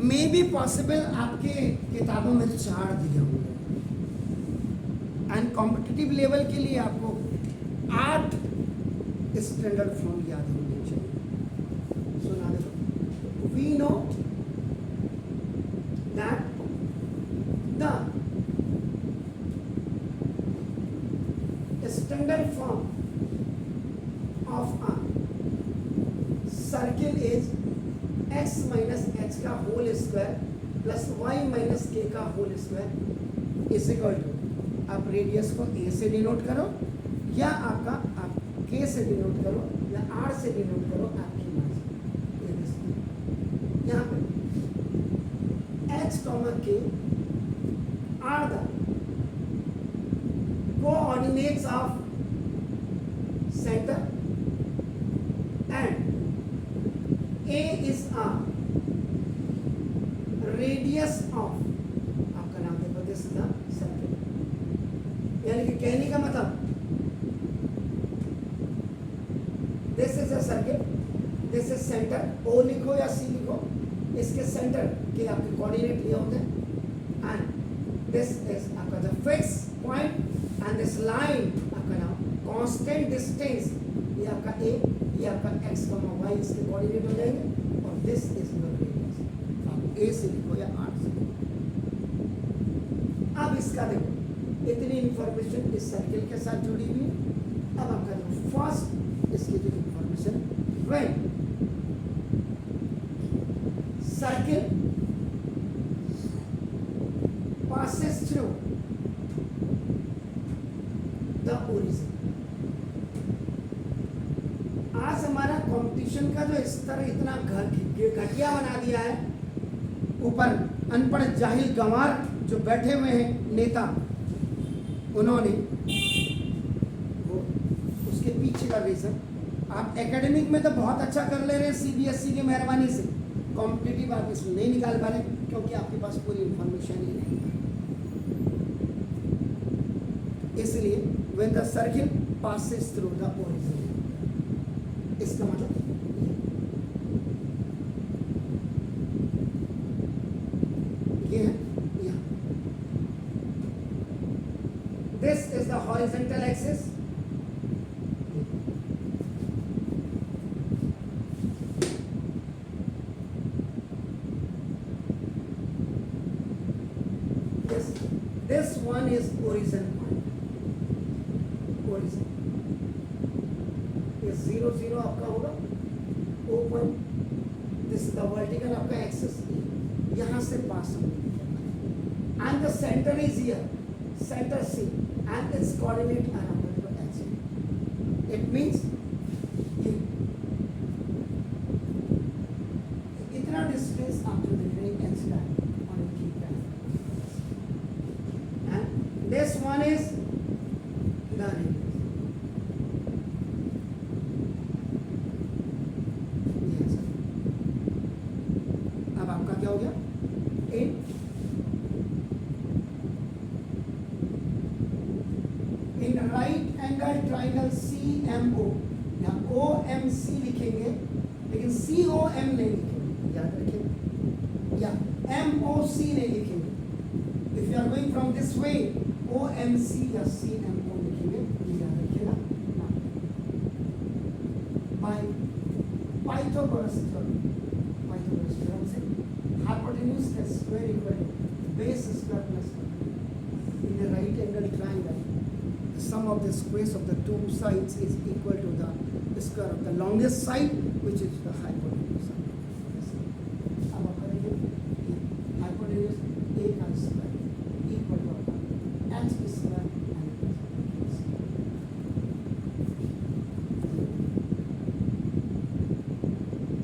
May be possible आपके किताबों में 4 दिए होंगे, एंड कॉम्पिटिटिव लेवल के लिए आपको 8 स्टैंडर्ड फॉर्म याद होने चाहिए। सुना देखो, we know that the standard form of a circle is x minus H का whole square plus y minus k का whole square is equal to, आप रेडियस को a से डिनोट करो या आपका आप k से डिनोट करो या r से डिनोट करो, आपकी मर्जी। यहाँ पे h k are the coordinates of centre and A is a radius of, आपका नाम देखो, this is the circle। यानी कि कहने का मतलब this is a circle, this is center, O लिखो या C लिखो, इसके सेंटर के आपके कोऑर्डिनेट ये होते हैं, and this is आपका the fixed point and this line आपका नाम constant distance, ये आपका A, ये आपका x, y इसके कोऑर्डिनेट हो जाएंगे, और दिस इज योर रेडियस। आप a से लिखो या r से लिखो। अब इसका देखो, इतनी इंफॉर्मेशन इस सर्किल के साथ जुड़ी हुई है। अब आपका देखो फर्स्ट इसकी जो information, when circle passes through the origin। आज हमारा कंपटीशन का जो स्तर इतना घटिया बना दिया है, ऊपर अनपढ़ जाहिल गंवार जो बैठे हुए हैं नेता, उन्होंने वो उसके पीछे का रीजन, आप एकेडमिक में तो बहुत अच्छा कर ले रहे हैं सीबीएसई की मेहरबानी से, कॉम्पिटिटिव आप इसमें नहीं निकाल पा रहे क्योंकि आपके पास पूरी इंफॉर्मेशन ही नहीं है। इसलिए when the circle passes through the origin, इसका मतलब ये है, यहाँ this is the horizontal axis, this one is origin point, origin ये 0 0 आपका होगा O point, this is the vertical आपका एक्सिस, यहाँ से पास होगा, and the centre is here, centre C, and its coordinate are h, it means इतना distance आप जो देख रहे हैं h का और की का, and this one is the radius. अब आपका क्या हो गया, in right angle triangle CMO, या OMC लिखेंगे लेकिन COM नहीं लिखेंगे, याद रखिए, या MOC नहीं लिखेंगे। If you are going from this way OMC या CMO लिखेंगे, याद रखिएगा। बाय पाइथागोरस थ्योरम से हाइपोटेन्यूज का square equal base square plus in the right angle triangle sum of the squares of the two sides is equal to the square of the longest side, which is the hypotenuse side। अब आप करेंगे hypotenuse A का square equal to h square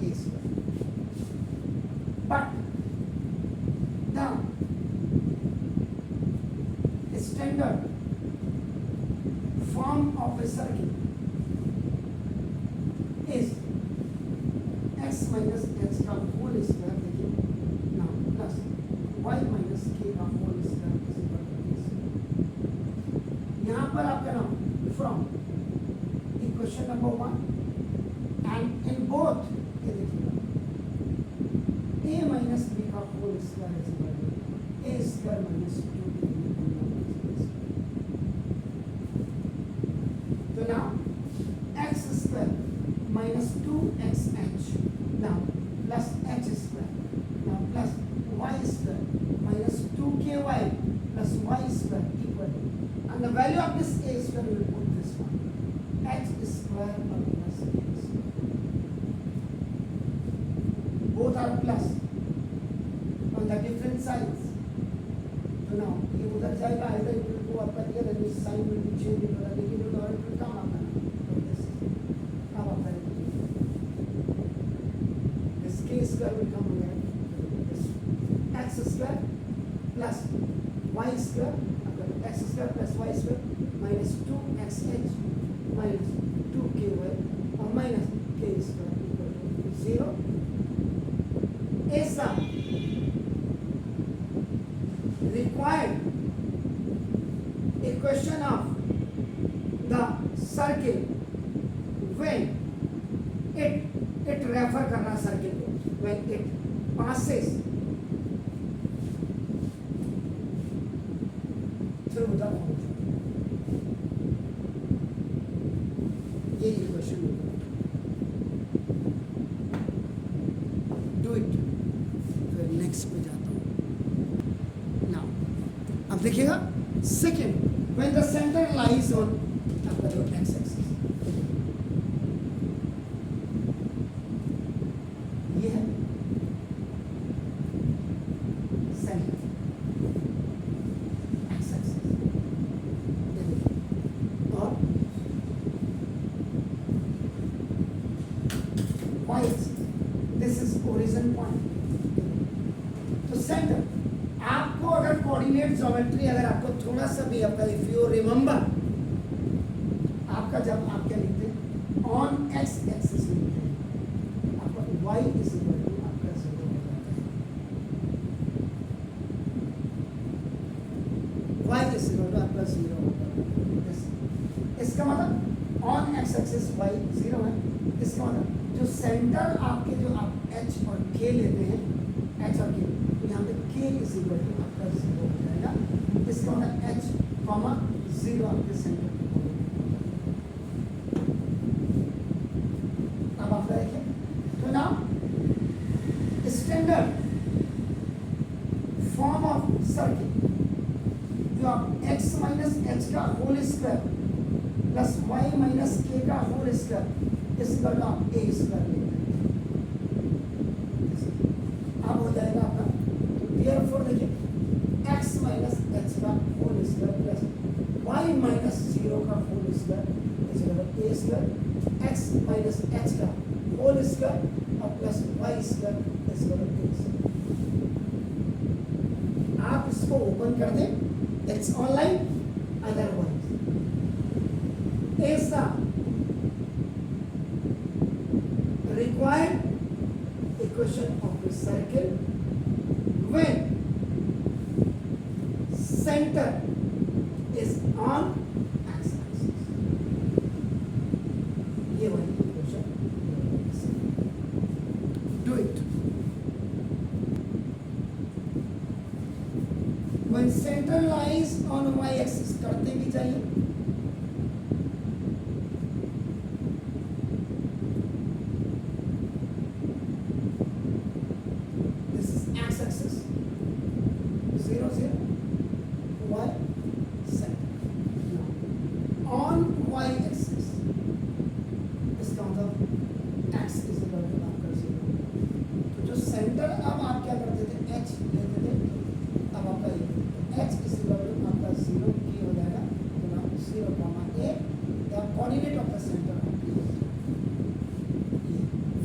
A square, but the standard form of a circle is x minus h का whole square, देखिए now plus y minus k का whole square is equal to this. यहाँ पर आपका नाम from equation number 1 and in both ये देखिए a minus minus B का whole square is equal to A square minus 2b। तो now x square minus 2xh now plus h square now plus y square minus 2ky plus y square equal to, and the value of this a square we will put this one h square plus k square, both are plus on the different sides. So now ये उधर जाएगा either it will go up here and this sign will be changed into the negative or it will come up and अब आप this k square will come here, this x square plus y square, x square plus y square minus 2xh minus 2ky or minus k square equal to 0. Is the required equation of the circle when it refer करना circle को when it passes through the point. ये equation do it. फिर next पे जाता हूँ. Now अब देखिएगा second when the center lies on आपका जो x axis ये है सेंटर x axis और y axis this is origin point. तो सेंटर आपको अगर कोऑर्डिनेट ज्योमेट्री अगर आपको थोड़ा सा भी आपका इफ यू रिमेंबर आपका जब आप क्या लिखते हैं ऑन एक्स एक्सिस लिखते हैं आपका y इज इक्वल टू आपका 0 हो जाता है. y इज इक्वल टू आपका 0 होता है. इसका मतलब ऑन एक्स एक्सिस y 0 है. इसका मतलब जो सेंटर आपके जो आप h और k लेते हैं h और k तो यहाँ पे k इज इक्वल टू आपका 0 हो जाएगा. इसका मतलब h कॉमा 0 आपके सेंटर पे होगा. अब आप देखिए तो now standard form of circle जो आप x माइनस एच का whole square plus y minus k का होल स्क्वायर इसका आप a स्क्वायर लेते हैं. अब हो जाएगा आपका therefore देखिए x माइनस एच का whole square plus y minus 0 का whole square is equal to a square x minus H का होल स्क्वायर और plus y square is equal to a square. आप इसको ओपन कर दें it's online otherwise is the required equation of the circle when center is on x-axis. ये वाली equation do it. When center lies on y-axis करते भी चाहिए. Coordinate of the center of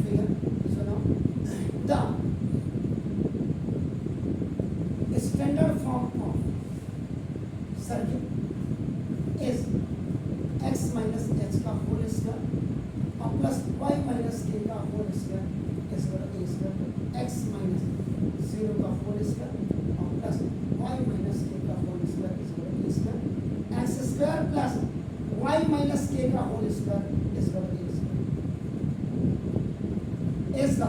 figure. So now the standard form of circle is x minus h का whole square और plus y minus k का whole square is equal to a square. x minus 0 का whole square और plus y minus k का whole square is equal to a square. x square plus y minus k का whole square is equal to a square. Is the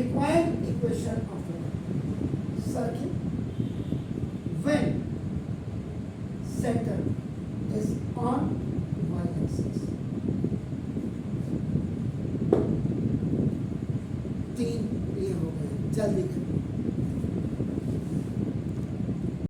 required equation of the circle when center is on y-axis. 3 ये हो गए, जल्दी करें.